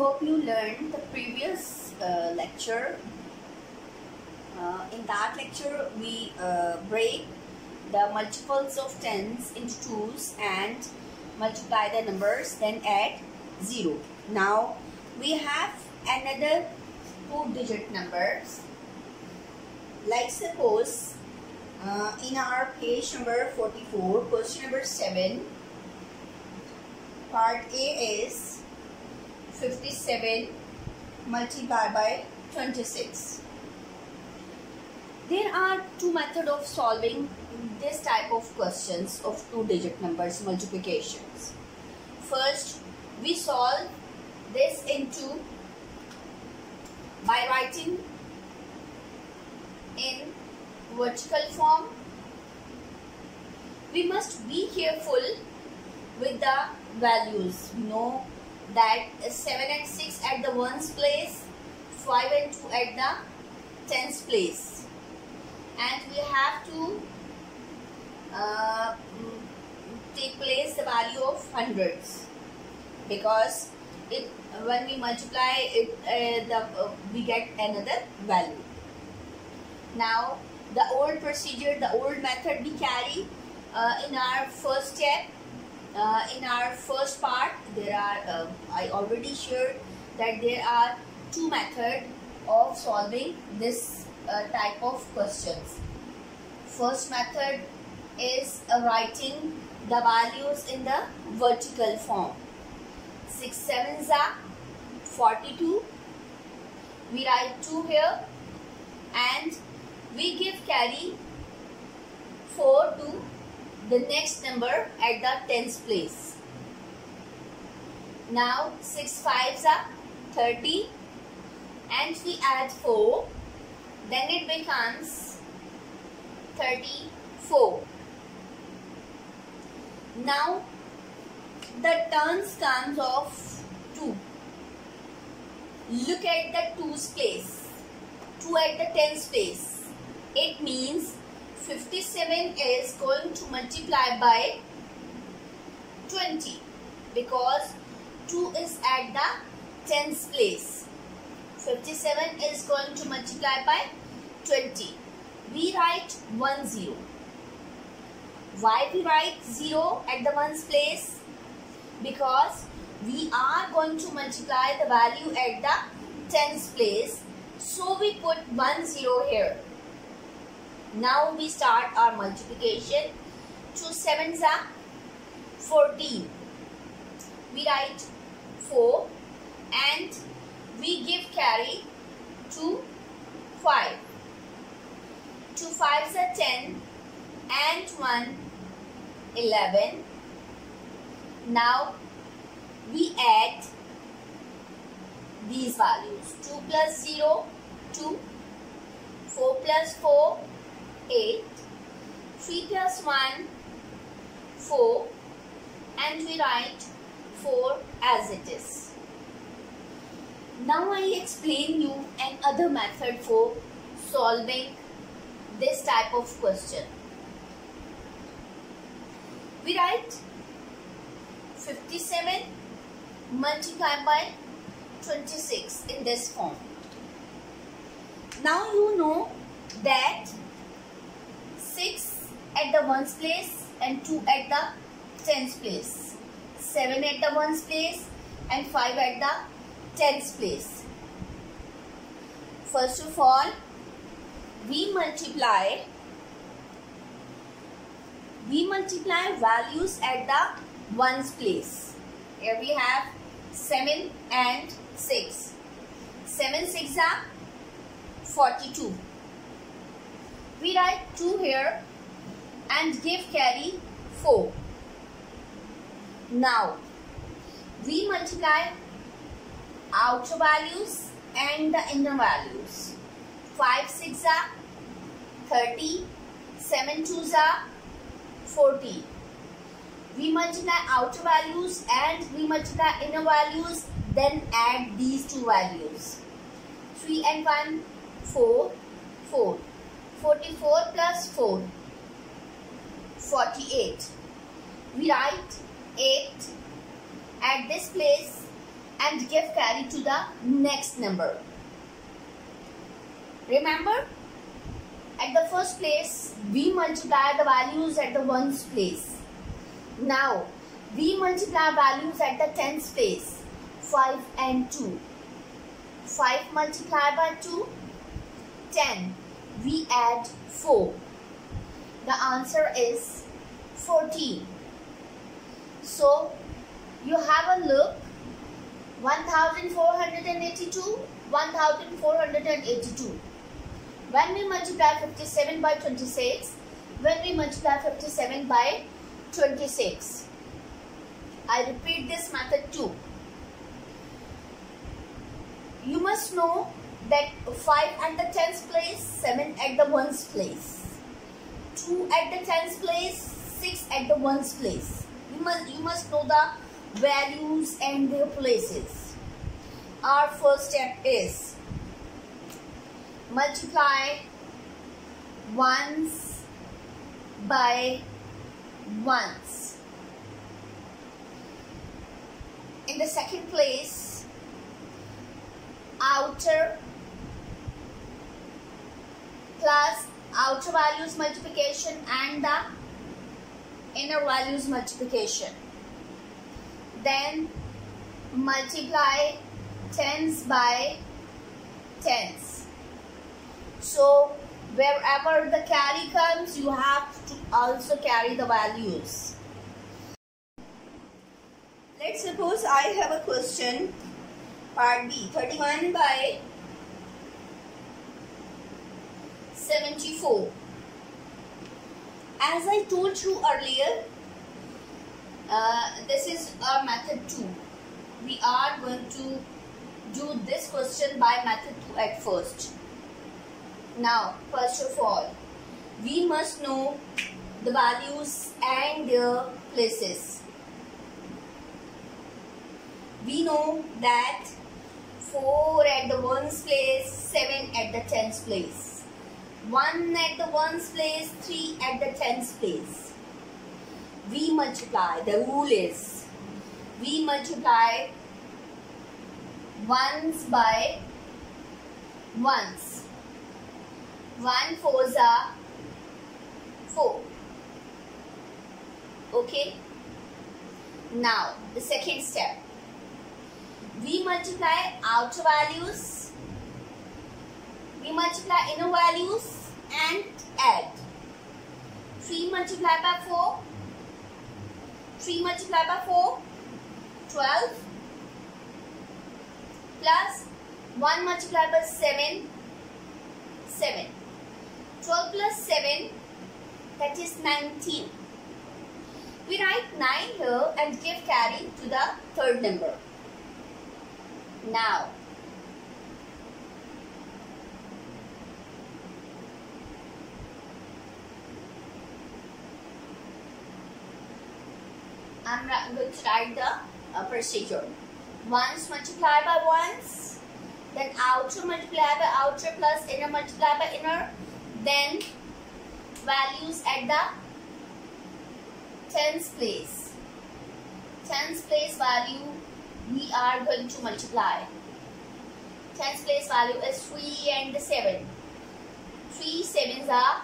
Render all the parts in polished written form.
hope you learned the previous lecture. In that lecture, we break the multiples of tens into twos and multiply the numbers, then add 0. Now we have another 2-digit numbers. Like suppose in our page number 44, question number 7, part A is 57 multiplied by 26. There are two methods of solving this type of questions of 2-digit numbers multiplications. First, we solve this by writing in vertical form. We must be careful with the values. We know that 7 and 6 at the ones place, 5 and 2 at the tens place, and we have to take place the value of hundreds, because when we multiply it we get another value. Now the old procedure, the old method we carry in our first step. In our first part, there are I already shared that there are two methods of solving this type of questions. First method is writing the values in the vertical form. 6 7s are 42. We write 2 here and we give carry 4 to the next number at the tens place. Now 6 5s are 30 and we add 4, then it becomes 34. Now the turns comes of 2. Look at the 2's place, 2 at the tens place. It means 57 is going to multiply by 20 because 2 is at the tens place. 57 is going to multiply by 20. We write 1 0. Why we write 0 at the ones place? Because we are going to multiply the value at the tens place. So we put 1 0 here. Now we start our multiplication. 2 7s are 14. We write 4 and we give carry to 5. 2 5s are 10 and 1 11. Now we add these values. 2 plus 0 2, 4 plus 4 8, 3 plus 1 4, and we write 4 as it is. Now I explain you another method for solving this type of question. We write 57 multiplied by 26 in this form. Now you know that 6 at the ones place and 2 at the tens place, 7 at the ones place and 5 at the tens place. First of all, we multiply values at the ones place. Here we have 7 and 6. 7 6 are 42. We write 2 here and give carry 4. Now we multiply outer values and the inner values. 5 6 are 30, 7 2s are 40. We multiply outer values and we multiply inner values, then add these two values. 3 and 1 4, 4. 44 plus 4, 48. We write 8 at this place and give carry to the next number. Remember, at the first place, we multiply the values at the ones place. Now, we multiply values at the tens place, 5 and 2. 5 multiplied by 2, 10. We add 4. The answer is 14. So, you have a look. 1482, 1482. When we multiply 57 by 26, when we multiply 57 by 26. I repeat this method too. You must know that 5 at the tens place, 7 at the ones place, 2 at the tens place, 6 at the ones place. You must know the values and their places. Our first step is multiply ones by ones. In the second place, outer plus outer values multiplication and the inner values multiplication. Then multiply tens by tens. So wherever the carry comes, you have to also carry the values. Let's suppose I have a question, part B, 31 by 74. As I told you earlier, this is our method 2. We are going to do this question by method 2 at first. Now, first of all, we must know the values and their places. We know that 4 at the ones place, 7 at the tens place, 1 at the ones place, 3 at the tens place. We multiply. The rule is we multiply ones by ones. 1 4s are 4. Okay. Now the second step. We multiply outer values. We multiply inner values and add. 3 multiplied by 4. 3 multiplied by 4. 12. Plus 1 multiplied by 7. 7. 12 plus 7, that is 19. We write 9 here and give carry to the third number. Now, I'm going to write the procedure. Ones multiplied by ones, then outer multiplied by outer plus inner multiplied by inner, then values at the tens place. Tens place value we are going to multiply. Tens place value is 3 and 7. 3 7s are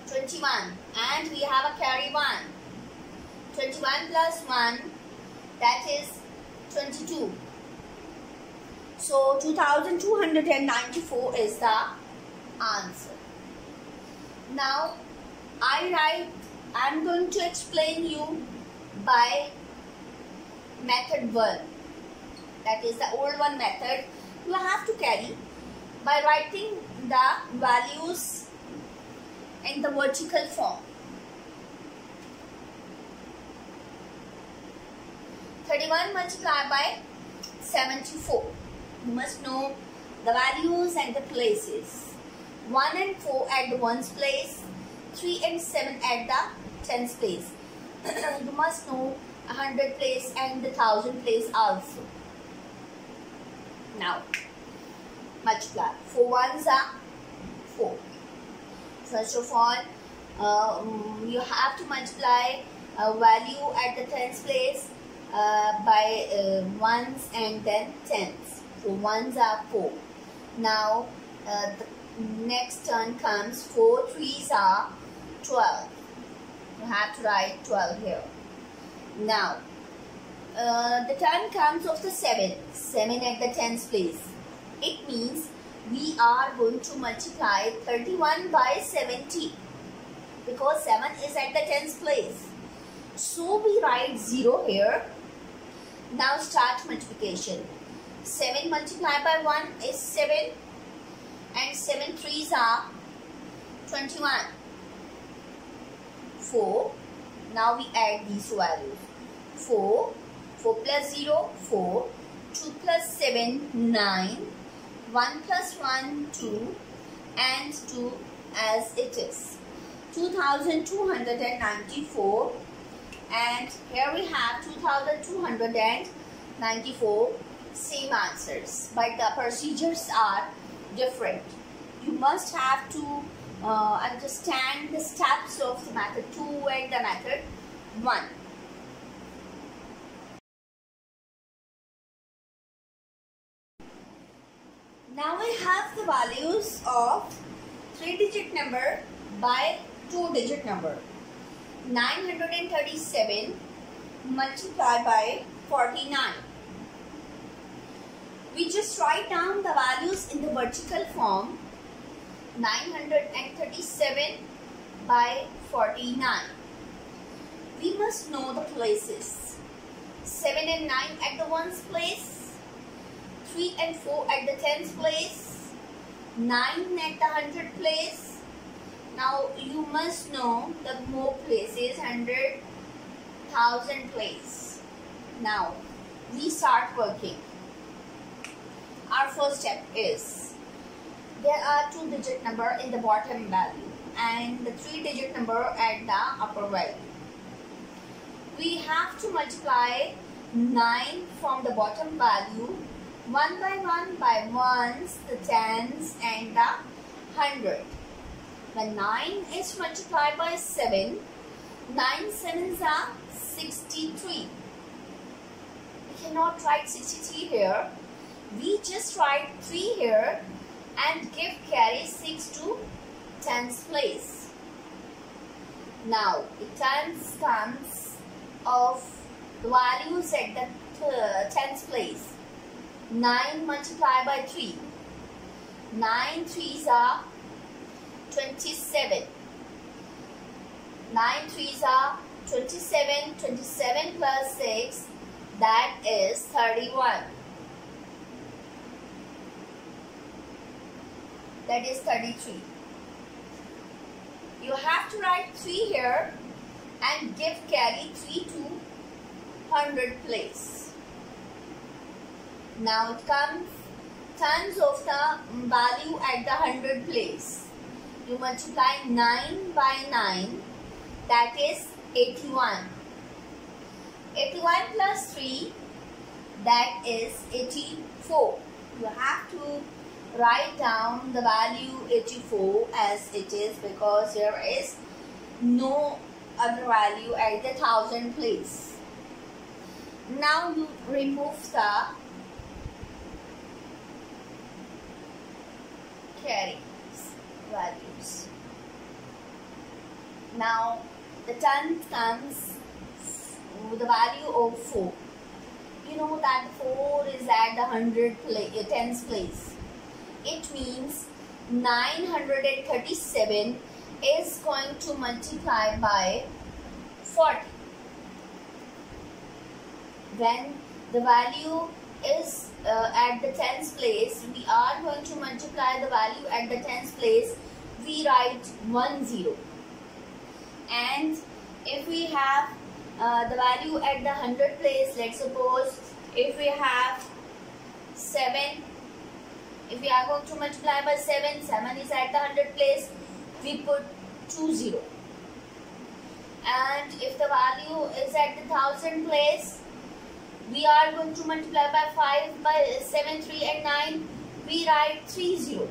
21 and we have a carry 1. 21 plus 1, that is 22. So 2294 is the answer. Now I'm going to explain you by method 1. That is the old one method. You have to carry by writing the values in the vertical form. 31 multiplied by 74. You must know the values and the places. 1 and 4 at the ones place, 3 and 7 at the tens place. You must know 100 place and the 1000 place also. Now, multiply. 4 ones are 4. First of all, you have to multiply a value at the tens place by ones and then tens. So ones are 4. Now the next turn comes 4 threes are 12. You have to write 12 here. Now the turn comes of the 7. 7 at the tens place. It means we are going to multiply 31 by 70 because 7 is at the tens place. So we write 0 here. Now start multiplication. 7 multiplied by 1 is 7 and 7 threes are 21. 4. Now we add these two values. 4. 4 plus 0, 4. 2 plus 7, 9. 1 plus 1, 2. And 2 as it is. 2294. And here we have 2294. Same answers, but the procedures are different. You must have to understand the steps of the method 2 and the method 1. Now we have the values of 3-digit number by 2-digit number. 937 multiplied by 49. We just write down the values in the vertical form. 937 by 49. We must know the places. 7 and 9 at the ones place. 3 and 4 at the tens place. 9 at the hundred place. Now you must know the more places, 100,000 place. Now we start working. Our first step is, there are 2-digit number in the bottom value and the 3-digit number at the upper value. We have to multiply 9 from the bottom value, 1 by ones, the tens and the hundred. When 9 is multiplied by 7, 9 sevens are 63. We cannot write 63 here. We just write 3 here and give carry 6 to tens place. Now the tens comes of the values at the tens place. 9 multiplied by 3. 9 threes are 27. 9 threes are 27. 27 plus 6, that is 31. That is 33. You have to write 3 here and give carry 3 to 100 place. Now it comes tons of the value at the 100 place. You multiply 9 by 9, that is 81. 81 plus 3, that is 84. You have to write down the value 84 as it is because there is no other value at the 1000 place. Now you remove the carry values. Now the turn comes with the value of 4. You know that 4 is at the tens place. It means 937 is going to multiply by 40. When the value is at the tens place, we are going to multiply the value at the tens place. We write 10. And if we have the value at the 100 place, let's suppose if we have 7, if we are going to multiply by 7, 7 is at the 100 place, we put 20. And if the value is at the 1000 place, we are going to multiply by 5, by 7, 3 and 9, we write 30.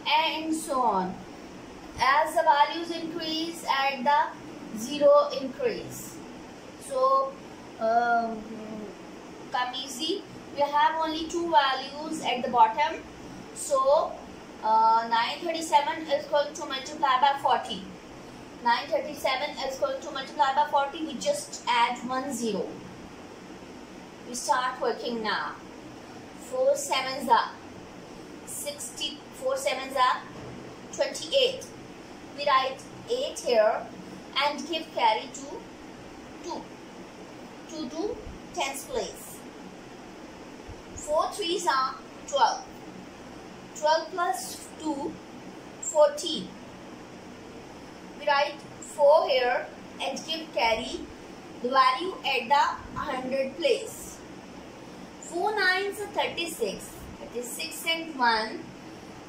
And so on. As the values increase, at the 0 increase. So come easy. We have only two values at the bottom. So 937 is going to multiply by 40. 937 is going to multiply by 40. We just add 1 0. We start working now. 4 7s are 60. 4 7s are 28. We write 8 here and give carry to 2. 2 to 10th place. 4 3s are 12. 12 plus 2, 14. We write 4 here and give carry the value at the 100 place. 4 9s are 36. 36 and 1,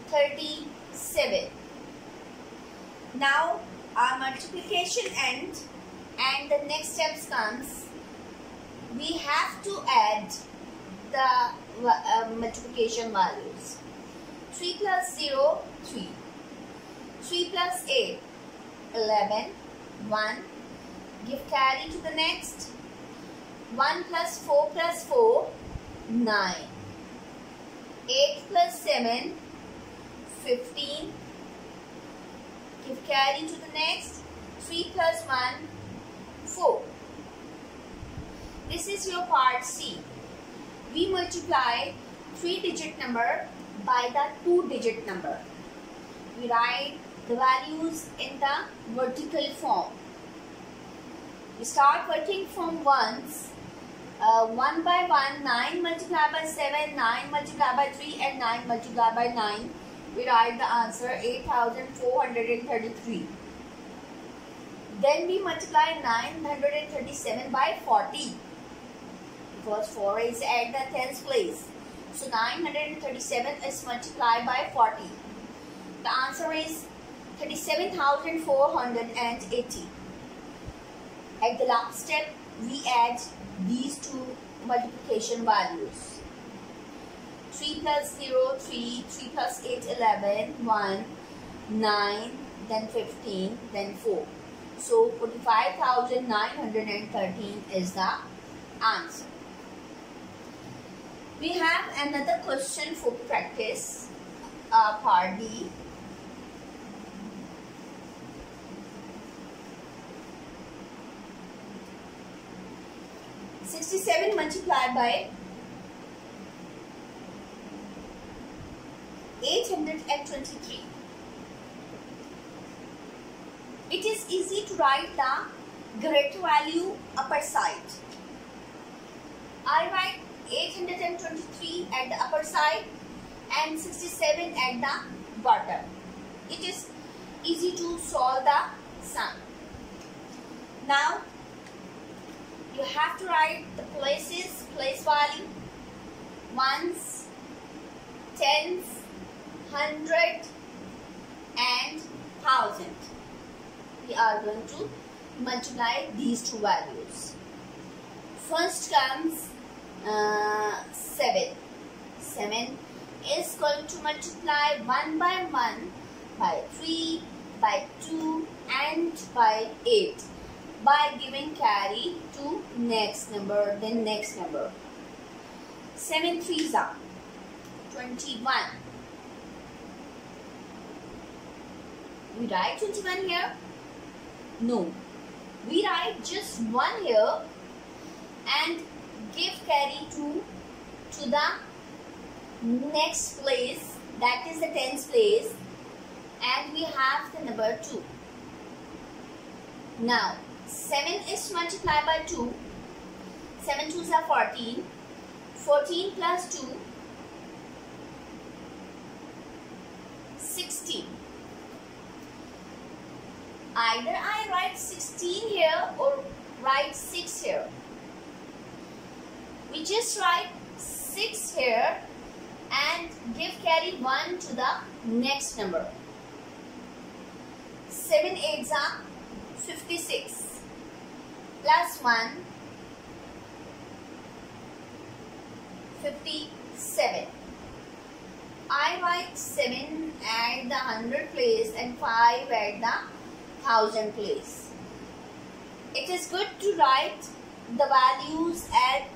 37. Now our multiplication ends and the next steps comes. We have to add the multiplication values. 3 plus 0, 3. 3 plus 8, 11. 1. Give carry to the next. 1 plus 4 plus 4, 9. 8 plus 7, 15. Give carry to the next. 3 plus 1, 4. This is your part C. We multiply 3-digit number by the 2-digit number. We write the values in the vertical form. We start working from ones. 1 by 1, 9 multiplied by 7, 9 multiplied by 3 and 9 multiplied by 9. We write the answer 8,433. Then we multiply 937 by 40. Because 4 is at the 10th place. So 937 is multiplied by 40. The answer is 37,480. At the last step, we add these two multiplication values. 3 plus 0, 3, 3 plus 8, 11, 1, 9, then 15, then 4. So 45,913 is the answer. We have another question for practice, part D. "67 multiplied by 823. It is easy to write the greater value upper side. I write 823 at the upper side and 67 at the bottom. It is easy to solve the sum. Now you have to write the places, place value, ones, tens, 100 and 1000. We are going to multiply these two values. First comes 7. 7 is going to multiply 1 by 1 by 3 by 2 and by 8 by giving carry to next number, then next number. 7 3s are 21. We write 21 here? No. We write just 1 here and give carry to the next place, that is the 10th place, and we have the number 2. Now 7 is multiplied by 2. 7 2s are 14. 14 plus 2, 16. Either I write 16 here or write 6 here. We just write 6 here and give carry 1 to the next number. 7 8s are 56 plus 1, 57. I write 7 at the 100 place and 5 at the 1000 place. It is good to write the values at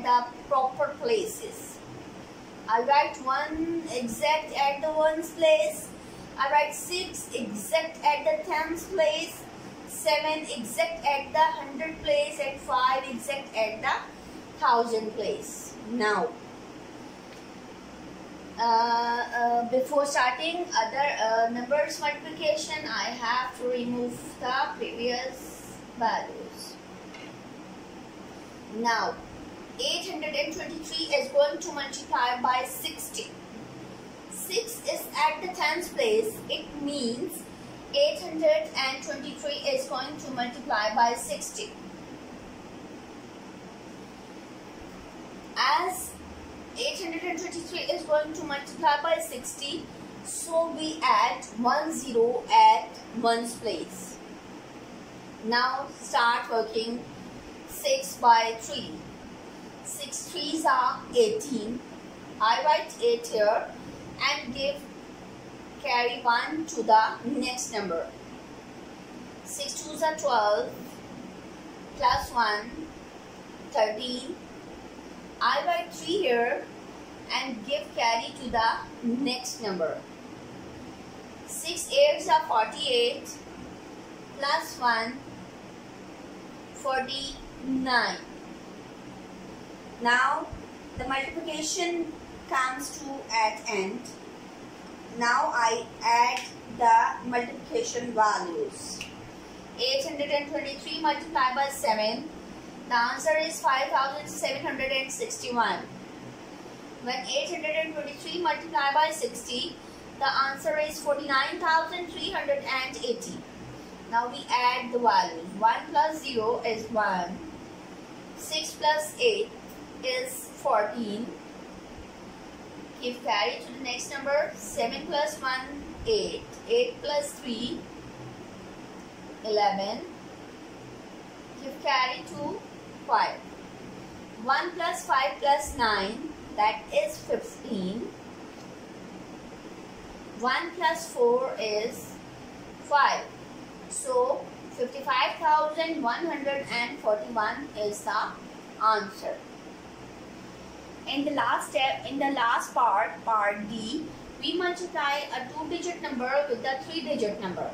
the proper places. I write 1 exact at the 1's place. I write 6 exact at the 10th place, 7 exact at the 100th place, and 5 exact at the 1000th place. Now, before starting other numbers multiplication, I have to remove the previous values. Now, 823 is going to multiply by 60. 6 is at the 10th place. It means 823 is going to multiply by 60. As 823 is going to multiply by 60, so we add 10 at 1's place. Now start working. 6 by 3. 6 3s are 18. I write 8 here and carry 1 to the next number. 6 2s are 12 plus 1, 13. I write 3 here and carry to the next number. 6 8s are 48 plus 1, 49. Now the multiplication comes to at end. Now I add the multiplication values. 823 multiplied by 7. The answer is 5761. When 823 multiplied by 60, the answer is 49,380. Now we add the values. 1 plus 0 is 1. 6 plus 8 is 14. Give carry to the next number. 7 plus 1, 8. 8 plus 3, 11. Give carry to 5. 1 plus 5 plus 9, that is 15. 1 plus 4 is 5. So 55,141 is the answer. In the last step, in the last part D, we multiply a 2-digit number with the 3-digit number.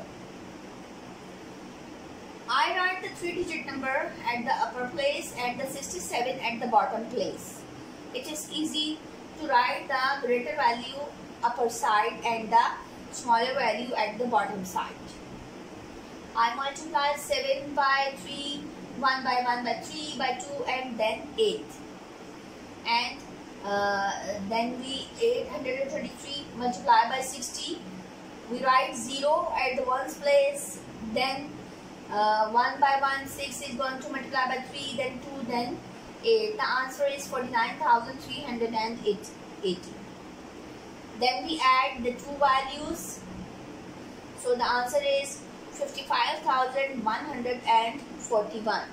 I write the 3-digit number at the upper place and the 67 at the bottom place. It is easy to write the greater value upper side and the smaller value at the bottom side. I multiply 7 by 3, 1 by 1 by 3 by 2 and then 8. And then we 833 multiply by 60. We write 0 at the 1's place. Then 1 by 1, 6 is going to multiply by 3, then 2, then 8. The answer is 49,380. Then we add the two values. So the answer is 55,141.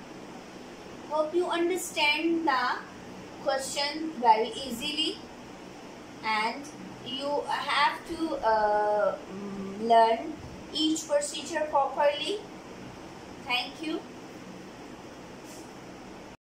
Hope you understand the question very easily, and you have to learn each procedure properly. Thank you.